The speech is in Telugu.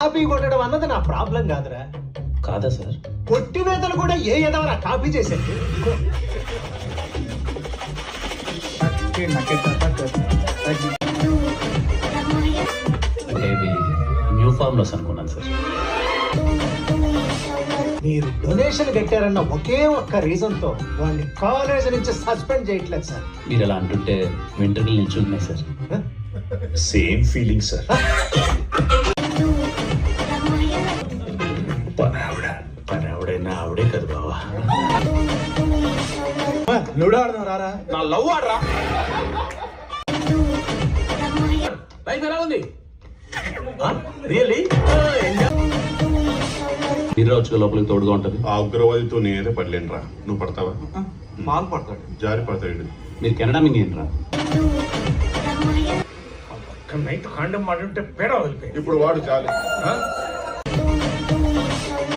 కాపీ కొట్టడం అన్నది నా ప్రాబ్లం కాదురా. కాదా సార్? కొట్టివేతలు కూడా ఏ ఏదవరా కాపీ చేసేది. అంటే ఇది న్యూ ఫార్ములాస్ అనుకున్నాను సార్. మీరు డొనేషన్ కట్టారన్న ఒకే ఒక్క రీజన్ తో వాడిని కాలేజ్ నుంచి సస్పెండ్ చేయట్లేదు సార్. మీరు ఎలా అంటుంటే వెంట్రుకలు నిల్చుంటున్నాయి సార్. Same feeling sir. పనావిడైనా ఆవిడే కదా బావా. లూడో ఆడదాం రారా. నా లవ్ ఆడరా. లైఫ్ ఎలా ఉంది రియల్లీ? మీరు వచ్చుగా లోపలికి తోడుగా ఉంటుంది. ఆ ఉగ్రవాదితో నేనైతే పడలేనురా. నువ్వు పడతావా? మాల్ పడతాడు, జారి పడతాడు. మీరు కెనడా మింగి ఏంట్రా? ఇప్పుడు వాడు చాలు.